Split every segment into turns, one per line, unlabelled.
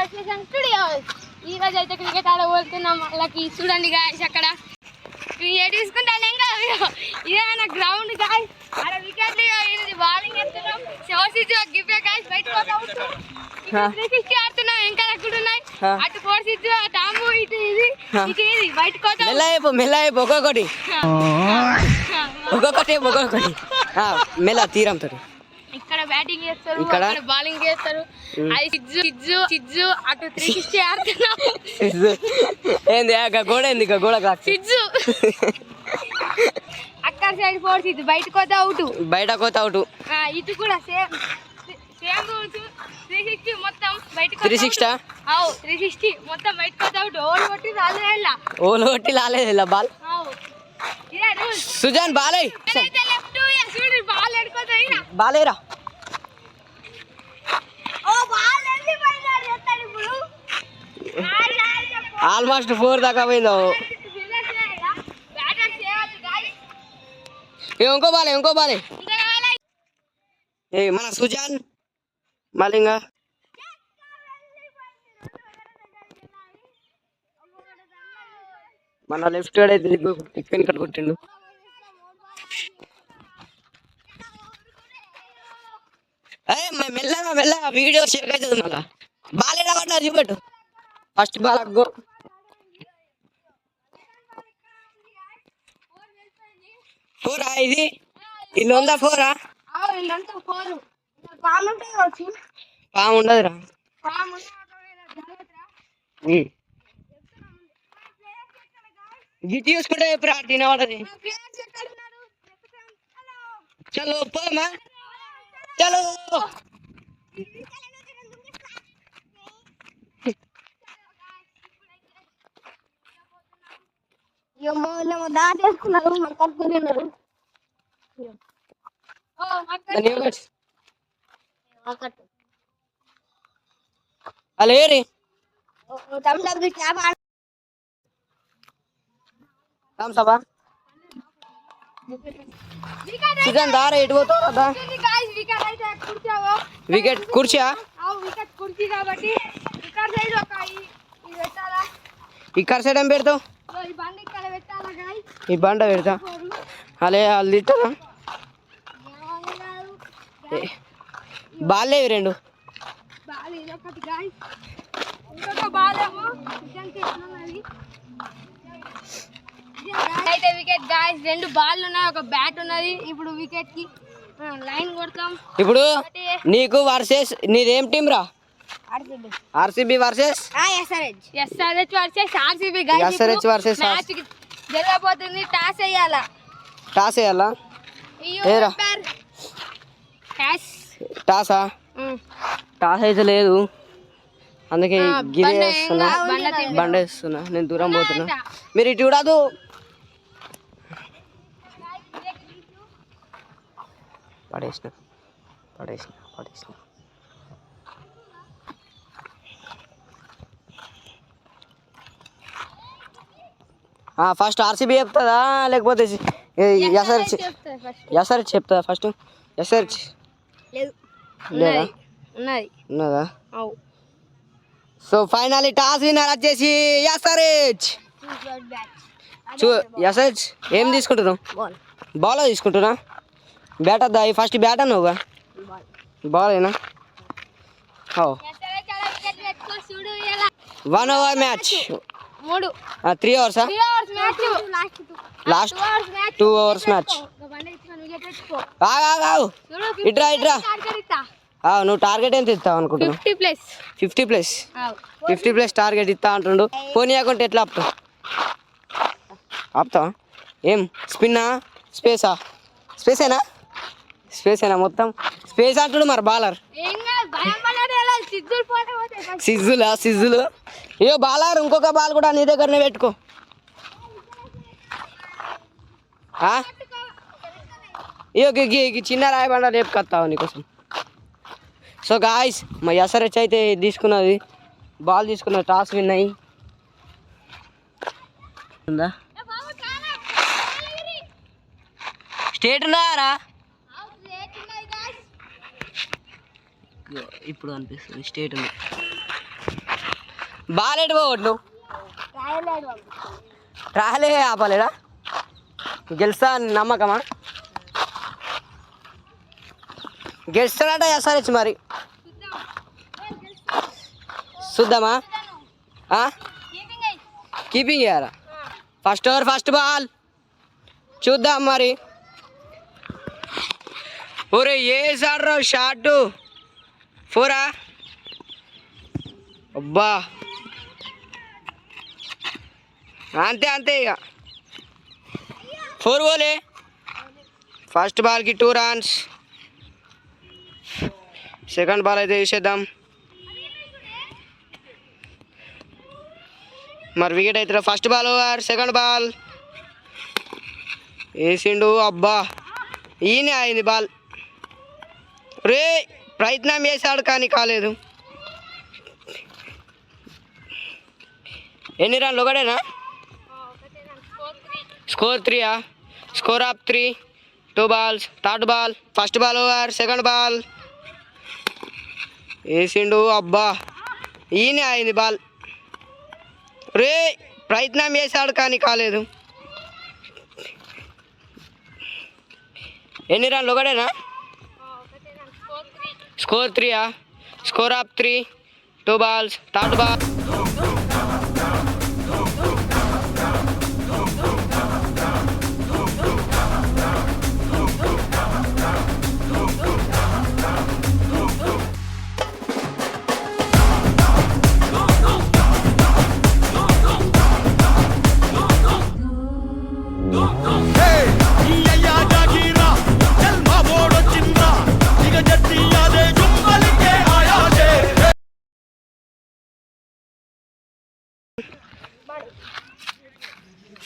ఈ రోజు అయితే క్రికెట్ ఆడబోతున్నాం. వాళ్ళకి చూడండి గాయస్ అక్కడ తీసుకుంటాను ఏం కాదు. ఇదే నా గ్రౌండ్ గాయస్. ఆడ వికెట్లు బౌలింగ్ వేస్తున్నాం. గివ్వే గాయస్ బయట 360 ఆడుతున్నాం. ఇంకా అక్కడ ఉన్నాయి అటు 4 అటు ఆము ఇటు ఇది ఇటు ఇది బయటకు పోతాం.
మెల్లైపు ఒక్కొక్కటి మెల్ల తీరంతో
ఇక్కడ బ్యాటింగ్ చేస్తారు, ఇక్కడ బౌలింగ్ చేస్తారు. అది సిజ్జు అటు 360 ఆడుతున్నాం.
ఏంది గోడ ఏంది గోడ
సిజ్జు అక్కడ సైడ్ 4 సిజ్జు బయటకు పోతే అవుట్. ఇటు కూడా సేమ్ రూల్స్. 360 మొత్తం బయటకు 360 మొత్తం బయటకు పోతే అవుట్. ఓలు కొట్టి రాలేదు బాల్. ఇదే రూల్స్.
సుజాన్ బాలే
లెఫ్ట్ చూడు బాల్ ఎడుకోతాయి
బాలేరా. ఆల్మోస్ట్ 4 దాకా పోయిందో. ఇంకో బాలే మన సుజాన్ మళ్ళీ ఇంకా మన లెఫ్ట్ సైడ్ అయితే ఇక్కడ కొట్టిండు. మెల్లగా వీడియో షేర్ అవుతుంది. మళ్ళా బాల్ ఎలా పడ్డా చూపెట్టు. ఫస్ట్ బాల్ అగ్గో ఫోరా. ఇది ఇల్లు ఉందా ఫోరా? పాము ఉండదురా. గిట్టి చూసుకుంటే ఎప్పుడు తినవాడది. చలో పోమా చలో.
దాటేసుకున్నారు
అలేరి సుజాన్ దారా ఎటు పోతావు? వికెట్ కుర్చీయా? ఇక్కడ సైడ్ ఏం పెడతావు? ఈ బండ పెడతా. అలే వాళ్ళు తిట్టారా? బాల్ లేవి 2.
అయితే వికెట్ గాయ్స్ 2 బాల్ ఉన్నాయి, ఒక బ్యాట్ ఉన్నది. ఇప్పుడు వికెట్ కి లైన్ కొడతాం.
ఇప్పుడు నీకు వర్సెస్ నీదేం టీం రా? RCB versus
SRH versus RCB guys.
SRH versus
match గెలవబోతుంది. టాస్ వేయాలా?
ఏరా టాసా? టాస్ అయితే లేదు, అందుకే గిరేస్తున్నా, బండ వేస్తున్నా. నేను దూరం పోతున్నా, మీరు ఇటు చూడదు. పడేసిన ఫస్ట్ ఆర్సీబీ చెప్తుందా లేకపోతే ఎస్ఆర్హెచ్ చెప్తుందా? ఫస్ట్ ఎస్ఆర్హెచ్ లేదా? ఉన్నదా? సో ఫైనల్లీ టాస్ విన్నర్ వచ్చేసి ఎస్ఆర్హెచ్. ఎస్ఆర్హెచ్ ఏం తీసుకుంటున్నావు? బాల్ తీసుకుంటున్నా. బ్యాట్ వద్దా? ఫస్ట్ బ్యాట్ అన్నావుగా, బాల్ అయినా. 1 over match 3 hours. Last 2 hours match. ఇట్రా నువ్వు టార్గెట్ ఎంత ఇస్తావు అనుకుంటున్నావు? 50 ప్లస్ టార్గెట్ ఇస్తా అంటుండు. పోనీ అకౌంట్ ఎట్లా ఆపుతావా? ఏం స్పిన్నా స్పేసేనా మొత్తం స్పేస్ అంటుడు. మరి బాలర్ సిజ్జులు ఏ బాలర్ ఇంకొక బాల్ కూడా నీ దగ్గరనే పెట్టుకో. చిన్న రాయబండ రేపు కత్తావు నీకోసం. సో గాయ్స్ మా ఎస్ఆర్హెచ్ అయితే తీసుకున్నది, బాల్ తీసుకున్నది, టాస్ విన్నాయి. స్టేట్ ఉన్నారా? ఇప్పుడు అనిపిస్తుంది స్టేట్ ఉంది. బాలేడు పోవట్లు ట్రాలే ఆపాలేడా గెలుస్తా నమ్మకమా గెలుస్తాడట ఎస్ఆర్హెచ్ మరి చూద్దామా కీపింగ్ చేయాలా ఫస్ట్ ఓవర్ ఫస్ట్ బాల్ చూద్దాం మరి ఒరే ఏసాడ్రా షాట్ 4 అబ్బా అంతే అంతే ఇక 4 బోలే ఫస్ట్ బాల్కి 2 రన్స్ సెకండ్ బాల్ అయితే వేసేద్దాం మరి వికెట్ అయితే first ball over second ball వేసిండు అబ్బా ఈయన అయింది బాల్ రే ప్రయత్నం చేశాడు కానీ కాలేదు ఎన్ని రన్లు ఒకటేనా score 3 score of 3 2 balls third ball first ball over second ball వేసిండు అబ్బా ఈయన అయింది బాల్ రే ప్రయత్నం చేశాడు కానీ కాలేదు ఎన్ని రన్లు ఒకటేనా score 3 score of 3 2 balls third ball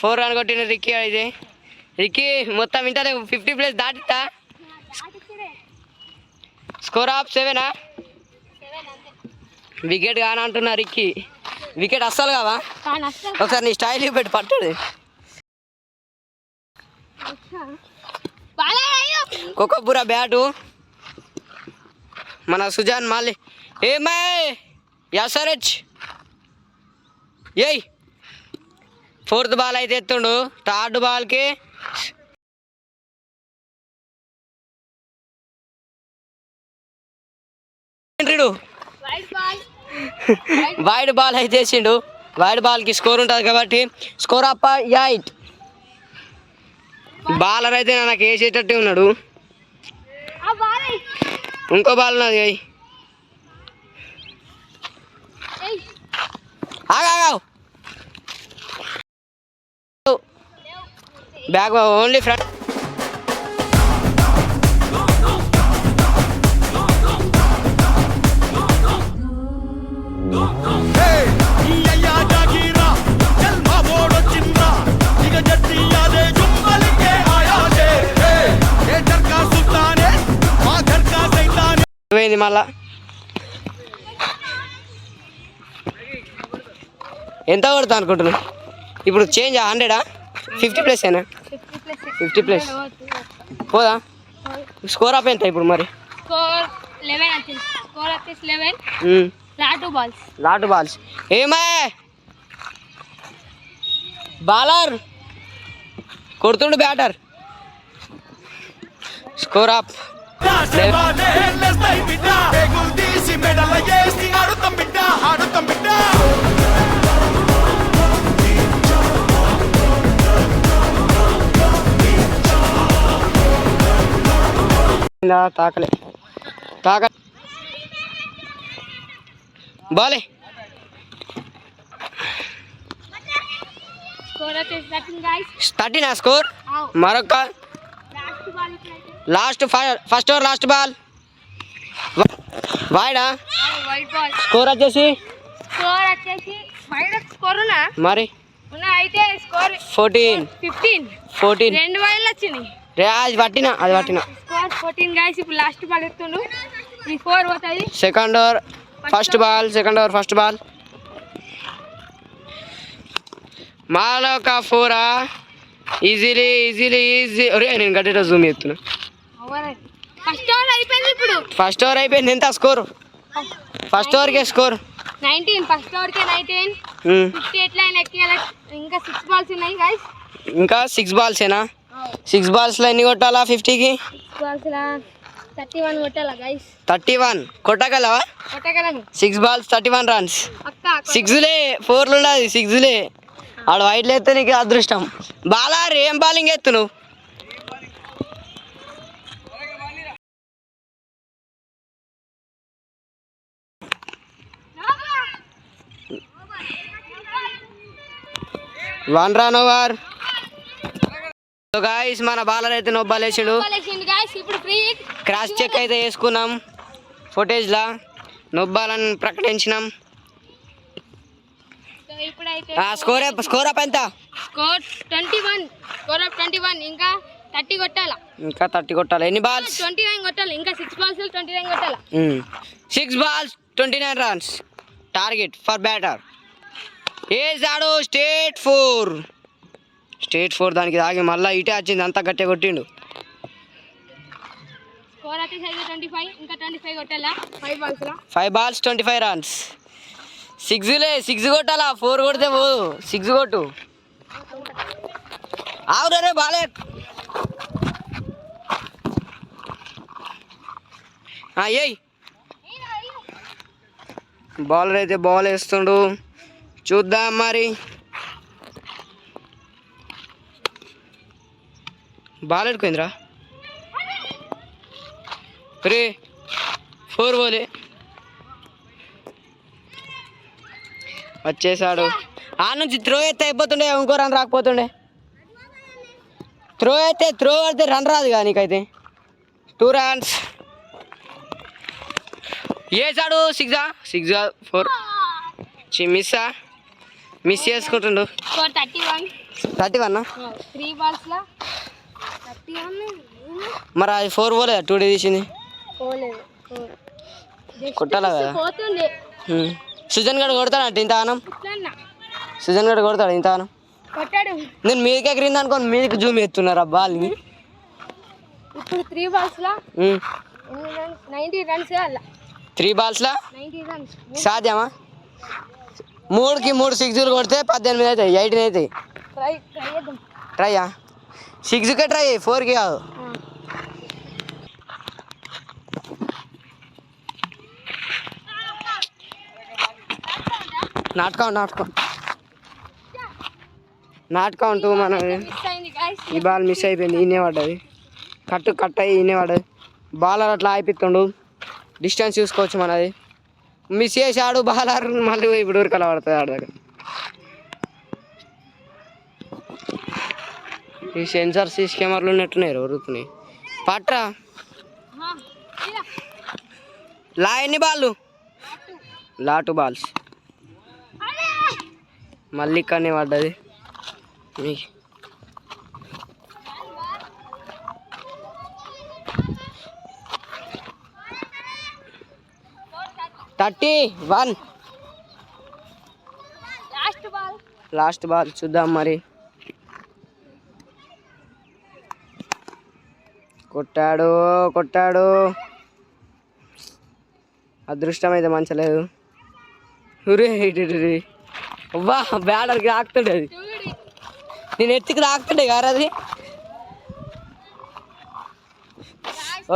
four run కొట్టిన రిక్కీ అయితే రిక్కీ మొత్తం ఇంటనే 50+ దాటిస్తా స్కోర్ ఆఫ్ 7 వికెట్ కాని అంటున్నా రిక్కీ వికెట్ అస్సలు కావా ఒకసారి నీ స్టైల్ పెట్టి పట్టుది కొక్కబురా బ్యాటు మన సుజాన్ మాలి ఏమై ఎస్ఆర్హెచ్ ఏయ్ ఫోర్త్ బాల్ అయితే ఎత్తుండు థర్డ్ బాల్కి వైడ్ బాల్ అయితే వేసిండు వైడ్ బాల్కి స్కోర్ ఉంటుంది కాబట్టి స్కోర్ అప్ 8 బాలర్ అయితే నాకు వేసేటట్టే ఉన్నాడు ఇంకో బాల్ ఉన్నది ఆగావు బ్యాక్ ఓన్లీ ఫ్రంట్ పోయింది మళ్ళా ఎంత కొడతా అనుకుంటున్నావు ఇప్పుడు చేంజ్ 100 50+ 50+ పోదా స్కోర్ అప్ ఎంత ఇప్పుడు మరి
స్కోర్ 11 వచ్చింది స్కోర్ వచ్చేసి 11 లాట్ బాల్స్
ఏమా బాలర్ కొడుతుండు బ్యాటర్ స్కోర్ అప్ తాకలే బాలే
స్కోర్ వచ్చేసి 13 గైస్
13 స్కోర్ మరొక last first over last ball వైడా
వైట్ బాల్
స్కోర్ వచ్చేసి
వైడ్ స్కోరునా
మరి
అయితే స్కోర్
14
రెండు వైడ్లు వచ్చినాయి
అది పట్టినా
స్కోర్ 14 గైస్ ఇప్పుడు లాస్ట్ బాల్ ఎత్తుండు ఈ 4 పోతుంది
సెకండ్ ఓవర్ ఫస్ట్ బాల్ మాలోక 4 ఈజీ ఒరే నేను గట్టిగా జూమ్ చేస్తున్నా
ఫస్ట్ ఓవర్ అయిపోయింది ఇప్పుడు
ఫస్ట్ ఓవర్ అయిపోయింది ఎంత స్కోర్ ఫస్ట్ ఓవర్కే స్కోర్
19 ఫస్ట్ ఓవర్కే 19. 50 ఎట్లా అయినా ఎక్కియాలి. ఇంకా 6 బాల్స్ ఉన్నాయి గైస్.
ఇంకా 6 బాల్సేనా? 6 బాల్స్లో ఎన్ని కొట్టాలా 50కి?
6 బాల్స్లో 31 కొట్టాలా గైస్?
31 కొట్టగలవా?
కొట్టగలను.
6 balls 31 runs.
అక్క
6లే 4లు ఉండదు 6లే. ఆడ వైట్లు ఎత్తే నీకు అదృష్టం. బాలార్ ఏం బౌలింగ్ ఎత్తు నువ్వు? One run over. So guys మన బాలర్ అయితే నో బాల్ వేసిండు.
ఇప్పుడు ఫ్రీ
క్రాస్ చెక్ అయితే వేసుకున్నాం ఫుటేజ్లా. నో బాల్ అని ప్రకటించినాం. స్కోర్ అప్ ఎంత?
స్కోర్ 21. Score up 21. ఇంకా 30 కొట్టాలా.
ఇంకా 30 కొట్టాలి. ఎన్ని బాల్స్?
29 కొట్టాలి. ఇంకా 6 బాల్స్ 29 కొట్టాలా.
6 balls 29 runs target for batter. వేసాడు స్టేట్ 4. దానికి తాగి మళ్ళీ ఇటే వచ్చింది, అంతా గట్టిగా కొట్టిండు.
స్కోర్ అయితే 25. ఇంకా 25 కొట్టాలా.
5 balls 25 runs. 6 కొట్టాలా. 4 కొడితే పోదు. 6 కొట్టు. ఆవురే బాలే. ఏయ్ బౌలర్ అయితే బాల్ వేస్తుండు, చూద్దాం మరి. బాల్ ఎడుకుందిరా. 4 బోలే వచ్చేసాడు. ఆ నుంచి త్రో అయితే అయిపోతుండే, ఇంకో రన్ రాకపోతుండే. త్రో పడితే రన్ రాదు కానీ నీకైతే. 2 runs వేసాడు. 6 4 మిస్ చేసుకుంటుండు. 31
3 బాల్స్లో 31.
మరి అది 4 పోలే 2D తీసింది. కొట్టాలా కదా. సుజన్ గడు కొడతాడు ఇంత ఆనం. సుజన్ గడు కొడతాడు ఇంత ఆనం. నేను మీదకి ఎగిరింది అనుకోని మీదకి జూమ్ ఎత్తున్నారా బాల్ని.
ఇప్పుడు 3 బాల్స్లో 90 runs.
3 balls
90 runs
సాధ్యమా? 3కి 3 6లు కొడితే 18 అవుతాయి, 18 అవుతాయి. ట్రైయా? 6కే ట్రై, 4కి కాదు. నాట్ కౌంట్ మనది. ఈ బాల్ మిస్ అయిపోయింది, ఈయనే పడ్డది. కట్ అయ్యి ఈయనే పడ్డది. బాలర్ అట్లా ఆయిపిస్తుండు. డిస్టెన్స్ చూసుకోవచ్చు మనది. మిస్ చేసాడు బాలర్. మళ్ళీ ఇప్పుడు ఉరకలా పడుతుంది ఆడ దగ్గర. ఈ సెన్సార్ సీసీ కెమెరాలు ఉన్నట్టున్నాయి, ఉరుకుతున్నాయి. పట్రా ఎన్ని బాళ్ళు? 2 balls. మళ్ళీ ఇక్కడనే పడ్డది. 31 లాస్ట్ బాల్. చూద్దాం మరి. కొట్టాడు. అదృష్టం అయితే మంచలేదు. అవ్వా బ్యాటర్కి రాకుతుండే, అది నేను ఎత్తికి రాకుతుండే గారు అది.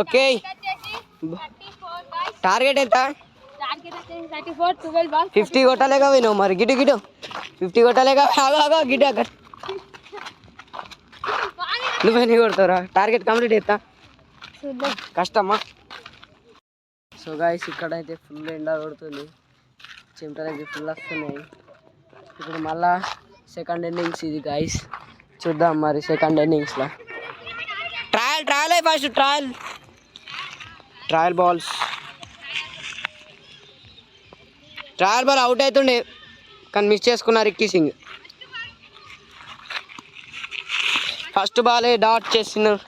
ఓకే టార్గెట్ ఎంత? 50 కొట్టలేక పోయినావు మరి. గిటు 50 కొట్టలేక గిటు నువ్వెన్ని కొడతావురా? టార్గెట్ కంప్లీట్ చేస్తా, కష్టమ్మా. సో గాయస్ ఇక్కడైతే ఫుల్ ఎండ కొడుతుంది, చెమటలు అయితే ఫుల్ వస్తున్నాయి. ఇప్పుడు మళ్ళా సెకండ్ ఇన్నింగ్స్ ఇది గాయస్. చూద్దాం మరి సెకండ్ ఇన్నింగ్స్లో. Trial first trial balls. Trial ball out అవుతుండే కానీ మిస్ చేసుకున్నారు రిక్కీ సింగ్. ఫస్ట్ బాలే డాట్ చేస్తున్నారు.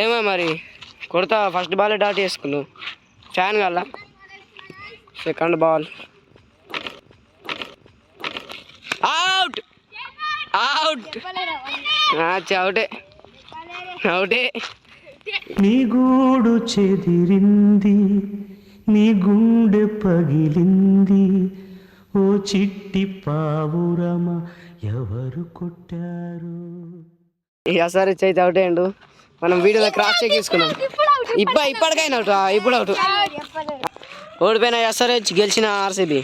ఏమో మరి కొడతా. ఫస్ట్ బాలే డాట్ చేసుకున్నావు, ఫ్యాన్ కల్లా. సెకండ్ బాల్ అవుట్ అవుటే అవుటే.
నీ గూడు చెదిరింది, నీ గుండె పగిలింది, ఓ చిట్టి పావురమ ఎవరు కొట్టారు?
సరే అయితే అవుటే అండు. మనం వీడియోలో క్రాస్ చెక్ తీసుకున్నాం. ఇప్పటికైనా అవుట్. ఇప్పుడు అవుట్. ఓడిపోయిన ఎస్ఆర్హెచ్, గెలిచిన ఆర్సీబీ.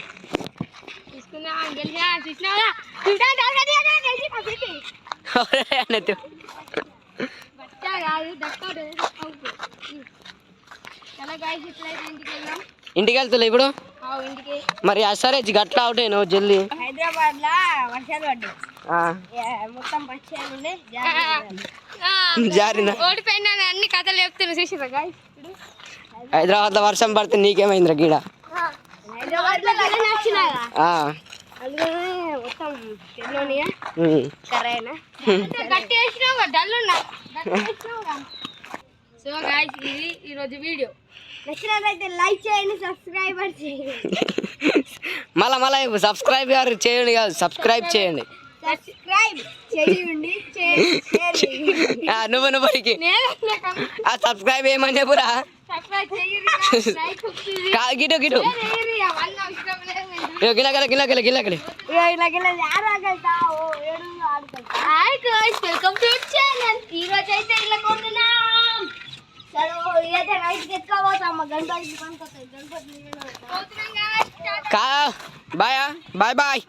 ఇంటికి వెళ్తులే ఇప్పుడు. మరి ఎస్ఆర్హెచ్ గట్ల అవుట్ అయినావు జల్దీ.
హైదరాబాద్ లా వర్షాలు పడ్డాయి, మొత్తం
జారినా
ఓడిపోయినా అన్ని కథలు చెప్తున్నారు చూసిరా గాయ్స్.
హైదరాబాద్ లో వర్షం పడితే నీకేమైందిరా గీడ?
హైదరాబాద్ లో మొత్తం కరేనా గట్టి వేసినావు డల్లున్నా. సో గాయ్స్ ఇది ఈరోజు వీడియో. నచ్చినట్లయితే లైక్ చేయండి, సబ్స్క్రైబర్ చేయండి.
మళ్ళా సబ్స్క్రైబ్ చేయండి కాదు, సబ్స్క్రైబ్ చేయండి.
సబ్స్క్రైబ్ చేయండి.
నువ్వుకి సబ్స్క్రైబ్ ఏమని చెప్పురా. గిటు గిటు గిల్లకలి
వెల్కమ్ టు ఛానల్. ఈ రోజు అయితే ఇలా కొంటున్నాం. చలో ఇదైతే రైట్ ఎత్తుకోబోతాం. Ganapathi
bye bye.